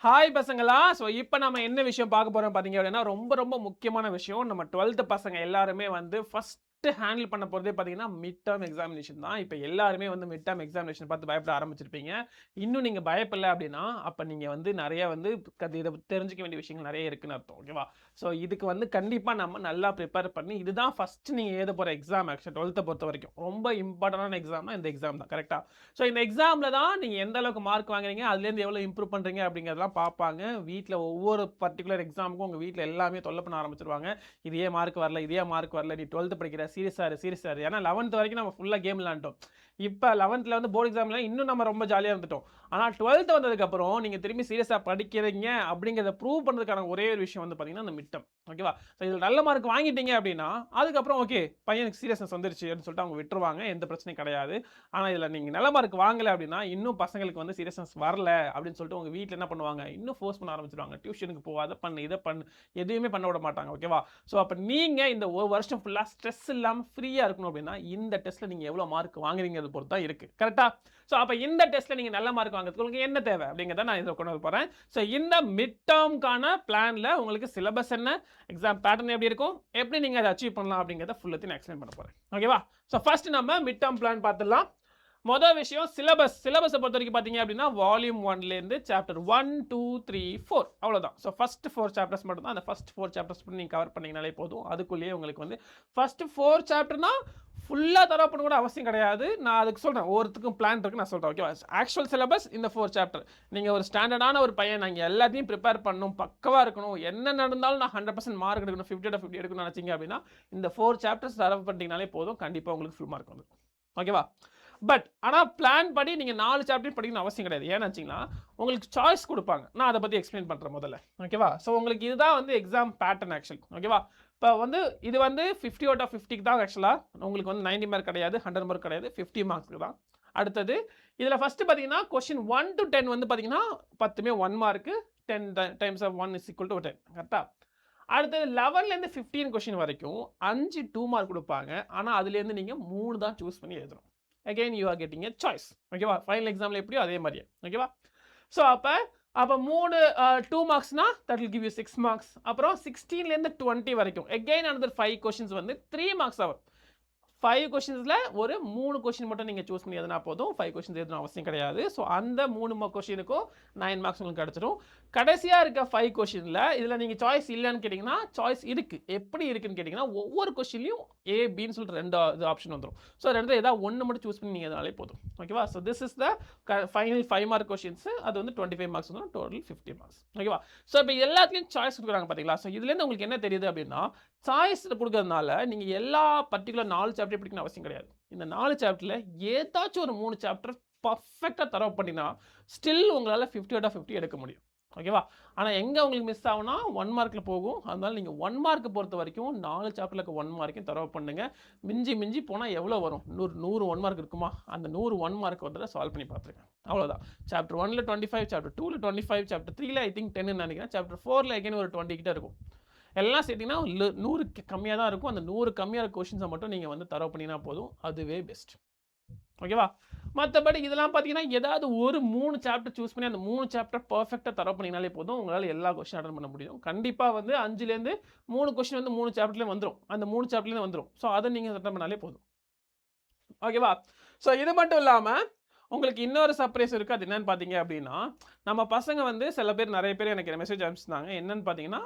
Hi பசங்களா! So இப்ப நம்ம என்ன விஷயம் பார்க்க போறோம் பார்த்தீங்க அப்படின்னா, ரொம்ப ரொம்ப முக்கியமான விஷயம். நம்ம 12த் பசங்க எல்லாருமே வந்து ஃபர்ஸ்ட்டு ஹேண்டில் பண்ண போறதே பார்த்தீங்கன்னா, மிட் டெர்ம் எக்ஸாமினேஷன் தான். இப்ப எல்லாருமே வந்து மிட் டெர்ம் எக்ஸாமினேஷன் பார்த்து பயப்பட ஆரம்பிச்சிருப்பீங்க. இன்னும் நீங்க பயப்படல அப்படின்னா, அப்ப நீங்க வந்து நெறைய வந்து இத தெரிஞ்சுக்க வேண்டிய விஷயங்கள் நெறைய இருக்குன்னு அர்த்தம். ஓகேவா? ஸோ இதுக்கு வந்து கண்டிப்பா நம்ம நல்லா ப்ரிப்பேர் பண்ணி, இதுதான் ஃபர்ஸ்ட்டு நீங்க எழுத போற எக்ஸாம் ஆக்சுவலா 12த்த பொறுத்தவரைக்கும். ரொம்ப இம்பார்ட்டன்டான எக்ஸாம்னா இந்த எக்ஸாம் தான். கரெக்ட்டா? ஸோ இந்த எக்ஸாம்ல தான் நீங்க எந்த அளவுக்கு மார்க் வாங்குறீங்க, அதுலேருந்து எவ்வளோ இம்ப்ரூவ் பண்றீங்க அப்படிங்கிறதெல்லாம் பார்ப்பாங்க. வீட்ல ஒவ்வொரு பர்ட்டிகுலர் எக்ஸாமுக்கும் உங்க வீட்ல எல்லாமே தொல்ல பண்ண ஆரம்பிச்சுருவாங்க. இது ஏன் மார்க் வரல? இது ஏன் மார்க் வரல? நீ 12த் படிக்கிற சீரியஸா இரு, சீரியஸா இரு. ஏன்னா 11த் வரைக்கும் நம்ம ஃபுல்லா கேம் விளையாண்டோம். இப்ப 11த்ல வந்து போர்ட் எக்ஸாம்ல இன்னும் நம்ம ரொம்ப ஜாலியா இருந்துட்டோம். ஆனா 12த் வந்ததுக்கப்புறம் நீங்க திரும்பி சீரியஸா படிக்கிறீங்க அப்படிங்கிறத ப்ரூவ் பண்றதுக்கான ஒரே ஒரு விஷயம் வந்து பார்த்தீங்கன்னா, அந்த மிட் டெர்ம். ஓகேவா? ஸோ இதுல நல்ல மார்க் வாங்கிட்டீங்க அப்படின்னா, அதுக்கப்புறம் ஓகே பையனுக்கு சீரியஸ்னஸ் வந்துருச்சு அப்படின்னு சொல்லிட்டு அவங்க விட்டுருவாங்க. எந்த பிரச்சனையும் கிடையாது. ஆனா இதுல நீங்க நல்ல மார்க் வாங்கல அப்படின்னா, இன்னும் பசங்களுக்கு வந்து சீரியஸ்னஸ் வரல அப்படின்னு சொல்லிட்டு உங்க வீட்ல என்ன பண்ணுவாங்க, இன்னும் ஃபோர்ஸ் பண்ண ஆரம்பிச்சுருவாங்க. டியூஷனுக்கு போ, அத பண்ணு, இத பண்ணு, எதுவுமே பண்ண விட மாட்டாங்க. ஓகேவா? ஸோ அப்ப நீங்க இந்த ஒரு வருஷம் ஃபுல்லா ஸ்ட்ரெஸ் இல்லாம ஃப்ரீயா இருக்கணும் அப்படின்னா, இந்த டெஸ்ட்ல நீங்க எவ்வளவு மார்க் வாங்குறீங்கறத பொறுத்து தான் இருக்கு. கரெக்ட்டா? ஸோ அப்ப இந்த டெஸ்ட்ல நீங்க நல்ல மார்க் வாங்குறதுக்கு உங்களுக்கு என்ன தேவை அப்படிங்கிறத நான் இதில கொண்டு வர போறேன். ஸோ இந்த மிட் டெர்ம்க்கான பிளான்ல உங்களுக்கு சிலபஸ் என்ன, எக்ஸாம் பேட்டர்ன் எப்படி இருக்கும், எப்படி நீங்க அத அச்சீவ் பண்ணலாம் அப்படிங்கிறத ஃபுல்லத்தையும் நான் எக்ஸ்பிளைன் பண்ண போறேன். ஓகேவா? ஸோ ஃபர்ஸ்ட் நம்ம மிட் டெர்ம் பிளான் பார்த்துடலாம். மொதல் விஷயம் சிலபஸ். சிலபஸ பொறுத்தவரைக்கும் பார்த்தீங்க அப்படின்னா, வால்யூம் 1லேருந்து சாப்டர் 1, 2, 3, 4 அவ்வளோதான். ஸோ ஃபர்ஸ்ட் 4 சாப்டர்ஸ் மட்டும் தான். அந்த ஃபர்ஸ்ட் 4 சாப்டர்ஸ் மட்டும் நீங்க கவர் பண்ணீங்கனாலே போதும். அதுக்குள்ளேயே உங்களுக்கு வந்து ஃபர்ஸ்ட் 4 சாப்டர்னா ஃபுல்லா தரவு பண்ண கூட அவசியம் கிடையாது. நான் அதுக்கு சொல்றேன். ஒவ்வொருத்துக்கும் பிளான் இருக்கு நான் சொல்றேன். ஓகேவா? ஆக்சுவல் சிலபஸ் இந்த 4 சாப்டர். நீங்க ஒரு ஸ்டாண்டர்டான ஒரு பையன், நான் எல்லாத்தையும் பிரிப்பேர் பண்ணணும், பக்காவா இருக்கணும், என்ன நடந்தாலும் நான் 100% மார்க் எடுக்கணும், 50 அவுட் ஆஃப் 50 எடுக்கணும்னு நினைச்சீங்க அப்படின்னா, இந்த 4 சாப்டர்ஸ் தரவு பண்ணிட்டீங்கனாலே போதும். கண்டிப்பா உங்களுக்கு ஃபுல் மார்க் வந்துரும். ஓகேவா? ஆனா பிளான் படி நீங்க 4 சாப்டர் படிக்கணும்னு அவசியம் கிடையாது. ஏன்னு வச்சீங்கன்னா, உங்களுக்கு சாய்ஸ் குடுப்பாங்க. நான் அத பத்தி எக்ஸ்பிளைன் பண்றேன் முதல்ல. ஓகேவா? சோ உங்களுக்கு இதுதான் வந்து எக்ஸாம் பேட்டர்ன் ஆக்சுவலி. ஓகேவா? இப்ப வந்து இது வந்து 50 அவுட் ஆஃப் 50க்கு தான் ஆக்சுவலா. உங்களுக்கு வந்து 90 மார்க் கிடையாது, 100 மார்க் கிடையாது. 50 மார்க்ஸ்க்கு தான். அடுத்தது இதுல ஃபர்ஸ்ட் பாத்தீங்கன்னா, கொஸ்டின் 1 to 10 வந்து பாத்தீங்கன்னா 10மே 1 mark. 10 times of 1 is equal to 10. கரெக்ட்டா? அடுத்தது 11லேருந்து 15 கொஸ்டின் வரைக்கும் 5 2 மார்க் குடுப்பாங்க. ஆனா அதுலேருந்து நீங்க 3 தான் சூஸ் பண்ணி எழுதணும். Again you are getting a choice. ஓகேவா? ஃபைனல் எக்ஸாம்ல எப்படியோ அதே மாரியே. ஓகேவா? ஸோ அப்ப 3 2 மார்க்ஸ்னா that will give you 6 marks. அப்புறம் 16லேருந்து 20 வரைக்கும் அகைன் அனதர் 5 கொஸ்டின்ஸ் வந்து 3 மார்க்ஸ் ஆகும். 5 கொஸ்டின்ஸ்ல ஒரு 3 கொஸ்டின் மட்டும் நீங்க சூஸ் பண்ணி எழுதினா போதும். 5 கொஸ்டின்ஸ் எழுதணும் அவசியம் கிடையாது. ஸோ அந்த 3 கொஸ்டினுக்கும் 9 மார்க்ஸ் உங்களுக்கு கிடைச்சிரும். கடைசியா இருக்க 5 கொஸ்டின்ல இதுல நீங்க சாய்ஸ் இல்லன்னு கேட்டீங்கன்னா, சாய்ஸ் இருக்கு. எப்படி இருக்குன்னு கேட்டீங்கன்னா, ஒவ்வொரு கொஸ்டின்லயும் ஏ, பின்னு சொல்லிட்டு 2 ஆப்ஷன் வந்துரும். ஸோ 2ல ஏதாவது ஒண்ணு மட்டும் சூஸ் பண்ணி நீங்க எழுதினாலே போதும். ஓகேவா? So this is the final 5 mark questions. அது வந்து 25 மார்க்ஸ் வந்துரும். Total 50 marks. ஓகேவா? ஸோ இப்ப எல்லாத்துலயும் சாய்ஸ் குடுக்குறாங்க பாத்தீங்களா? ஸோ இதுலேருந்து உங்களுக்கு என்ன தெரியுது அப்படின்னா, சாய்ஸ் குடுக்கறதுனால நீங்க எல்லா பர்ட்டிகுலர் 4 சாப்டர் படிக்கணும்னு அவசியம் கிடையாது. இந்த 4 சாப்டர்ல ஏதாச்சும் ஒரு 3 சாப்டர் பெர்ஃபெக்ட்டா தரவு பண்ணீங்கன்னா, ஸ்டில் உங்களால 50 அவுட் ஆஃப் 50 எடுக்க முடியும். ஓகேவா? ஆனா எங்க உங்களுக்கு மிஸ் ஆகும்னா 1 மார்க்ல போகும். அதனால நீங்க 1 மார்க் பொறுத்தவரைக்கும் 4 சாப்டர்ல இருக்க 1 மார்க்கையும் தரவு பண்ணுங்க. மிஞ்சி மிஞ்சி போனா எவ்வளோ வரும்? 100 1 மார்க் இருக்குமா? அந்த 100 1 மார்க் ஒரு தடவ சால்வ் பண்ணி பார்த்துருங்க. அவ்வளோதான். சாப்டர் 1ல 25, சாப்டர் 2ல 25, சாப்டர் 3ல ஐ திங்க் 10ன்னு நினைக்கிறேன். சாப்டர் 4ல அகைன் ஒரு 20 கிட்ட இருக்கும். எல்லாம் சேர்த்தீங்கன்னா 100க்கு கம்மியா தான் இருக்கும். அந்த 100 கம்மியா இருக்க கொஸ்டின்ஸை மட்டும் நீங்க வந்து தரவு பண்ணீங்கன்னா போதும். அதுவே பெஸ்ட். ஓகேவா? மத்தபடி இதெல்லாம் பார்த்தீங்கன்னா, ஏதாவது ஒரு 3 சாப்டர் சூஸ் பண்ணி அந்த 3 சாப்டர் பெர்ஃபெக்ட்டா தரவு பண்ணீங்கனாலே போதும். உங்களால எல்லா கொஸ்டின் அட்டெண்ட் பண்ண முடியும். கண்டிப்பா வந்து 5லேருந்து 3 கொஸ்டின் வந்து 3 சாப்டர்லயும் வந்துரும். அந்த 3 சாப்டர்லயும் வந்துரும். ஸோ அத நீங்க அட்டெண்ட் பண்ணாலே போதும். ஓகேவா? ஸோ இது மட்டும் இல்லாம, உங்களுக்கு இன்னொரு சர்ப்ரைஸ் இருக்கு. அது என்னன்னு பார்த்தீங்க அப்படின்னா, நம்ம பசங்க வந்து சில பேர் நெறைய பேர் எனக்கு மெசேஜ் அனுப்பிச்சிருந்தாங்க. என்னன்னு பார்த்தீங்கன்னா,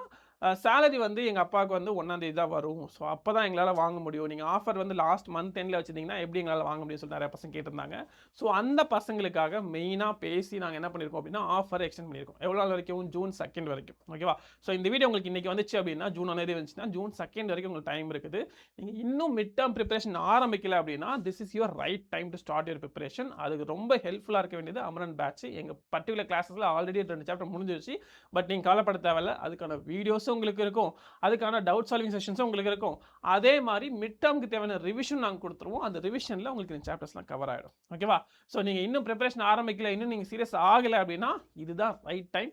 சேலரி வந்து எங்க அப்பாவுக்கு வந்து 1ஆம் தேதி தான் வரும். ஸோ அப்பதான் எங்களால வாங்க முடியும். நீங்க ஆஃபர் வந்து லாஸ்ட் மந்த் எண்ட்ல வச்சிருந்தீங்கன்னா, எப்படி எங்களால வாங்க முடியும்னு சொல்லிட்டு நெறைய பசங்க கேட்டிருந்தாங்க. ஸோ அந்த பசங்களுக்காக மெயினா பேசி நாங்க என்ன பண்ணியிருக்கோம் அப்படின்னா, ஆஃபர் எக்ஸ்டெண்ட் பண்ணியிருக்கோம். எவ்வளோ நாள் வரைக்கும்? ஜூன் 2 வரைக்கும். ஓகேவா? ஸோ இந்த வீடியோ உங்களுக்கு இன்னைக்கு வந்துச்சு அப்படின்னா, ஜூன் 1 வந்துச்சுன்னா, ஜூன் 2 வரைக்கும் உங்களுக்கு டைம் இருக்குது. நீங்க இன்னும் மிட் டெர்ம் பிரிப்பரேஷன் ஆரம்பிக்கல அப்படின்னா, this is your right time to start your preparation. அதுக்கு ரொம்ப ஹெல்ப்ஃபுல்லா இருக்க வேண்டியது அமரன் பேட்ச். எங்க பர்ட்டிகுலர் கிளாஸஸ்ல ஆல்ரெடி 2 சாப்டர் முடிஞ்சிருச்சு. பட் நீங்க கவலைப்பட தேவையில்ல. அதுக்கான வீடியோஸும் உங்களுக்கு இருக்கும். அதுக்கான டவுட் சால்விங் செஷன்ஸும் உங்களுக்கு இருக்கும். அதே மாரி மிட் டெர்ம்க்கு தேவையான ரிவிஷன் நாங்க குடுத்துருவோம். அந்த ரிவிஷன்ல உங்களுக்கு இந்த சாப்டர்ஸ்லாம் கவர் ஆயிடும். ஓகேவா? ஸோ நீங்க இன்னும் பிரிப்பரேஷன் ஆரம்பிக்கல, இன்னும் நீங்க சீரியஸ் ஆகல அப்படின்னா, இதுதான் ரைட் டைம்.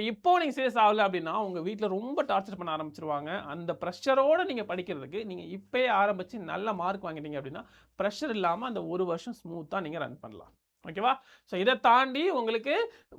இப்போ நீங்க சீரியஸ் ஆகல அப்படின்னா, உங்க வீட்ல ரொம்ப டார்ச்சர் பண்ண ஆரம்பிச்சுருவாங்க. அந்த பிரஷரோட நீங்க படிக்கிறதுக்கு, நீங்க இப்பயே ஆரம்பிச்சு நல்ல மார்க் வாங்கிட்டீங்க அப்படின்னா, பிரஷர் இல்லாம அந்த 1 வருஷம் ஸ்மூத்தா நீங்க ரன் பண்ணலாம். ஓகேவா? ஸோ இத தாண்டி உங்களுக்கு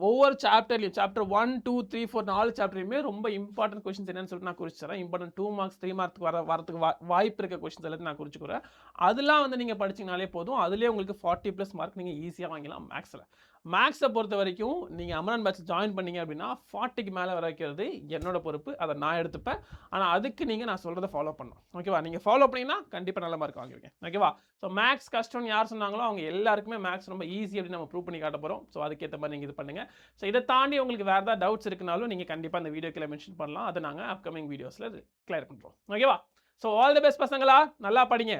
ஒவ்வொரு சாப்டர்லயும் சாப்டர் 1, 2, 3, 4 4 சாப்டர்லயுமே ரொம்ப இம்பார்ட்டன்ட் கொஸ்டின்ஸ் என்னன்னு சொல்லிட்டு நான் குறிச்சு தரேன். இம்பார்ட்டன்ட் 2 மார்க்ஸ், 3 மார்க் வரதுக்கு வாய்ப்பு இருக்க கொஸ்டின்ஸ் எல்லாத்தையும் நான் குறிச்சுக்குறேன். அதெல்லாம் வந்து நீங்க படிச்சீங்கனாலே போதும். அதிலேயே உங்களுக்கு 40+ மார்க் நீங்க ஈஸியா வாங்கிடலாம் மேத்ஸ்ல. மேத்ஸ பொறுத்தவரைக்கும் நீங்க அமரன் பேட்ச் ஜாயின் பண்ணீங்க அப்படின்னா 40க்கு மேல வர வைக்கிறது என்னோட பொறுப்பு. அத நான் எடுத்துப்பேன். ஆனா அதுக்கு நீங்க நான் சொல்றத ஃபாலோ பண்ணணும். ஓகேவா? நீங்க ஃபாலோ பண்ணீங்கன்னா கண்டிப்பா நல்ல மார்க் வாங்குவீங்க. ஓகேவா? ஸோ மேத்ஸ் கஷ்டம்னு யார் சொன்னாங்களோ அவங்க எல்லாருக்குமே மேத்ஸ் ரொம்ப ஈஸி அப்படின்னு நம்ம ப்ரூவ் பண்ணி காட்ட போறோம். ஸோ அதுக்கேத்த மாரி நீங்க இது பண்ணுங்க. ஸோ இத தாண்டி உங்களுக்கு வேற ஏதாவது டவுட்ஸ் இருக்குனாலும் நீங்க கண்டிப்பா இந்த வீடியோ கீழ மென்ஷன் பண்ணலாம். அத நாங்க அப்கமிங் வீடியோஸ்ல கிளியர் பண்றோம். ஓகேவா? ஸோ ஆல் தி பெஸ்ட் பசங்களா! நல்லா படிங்க.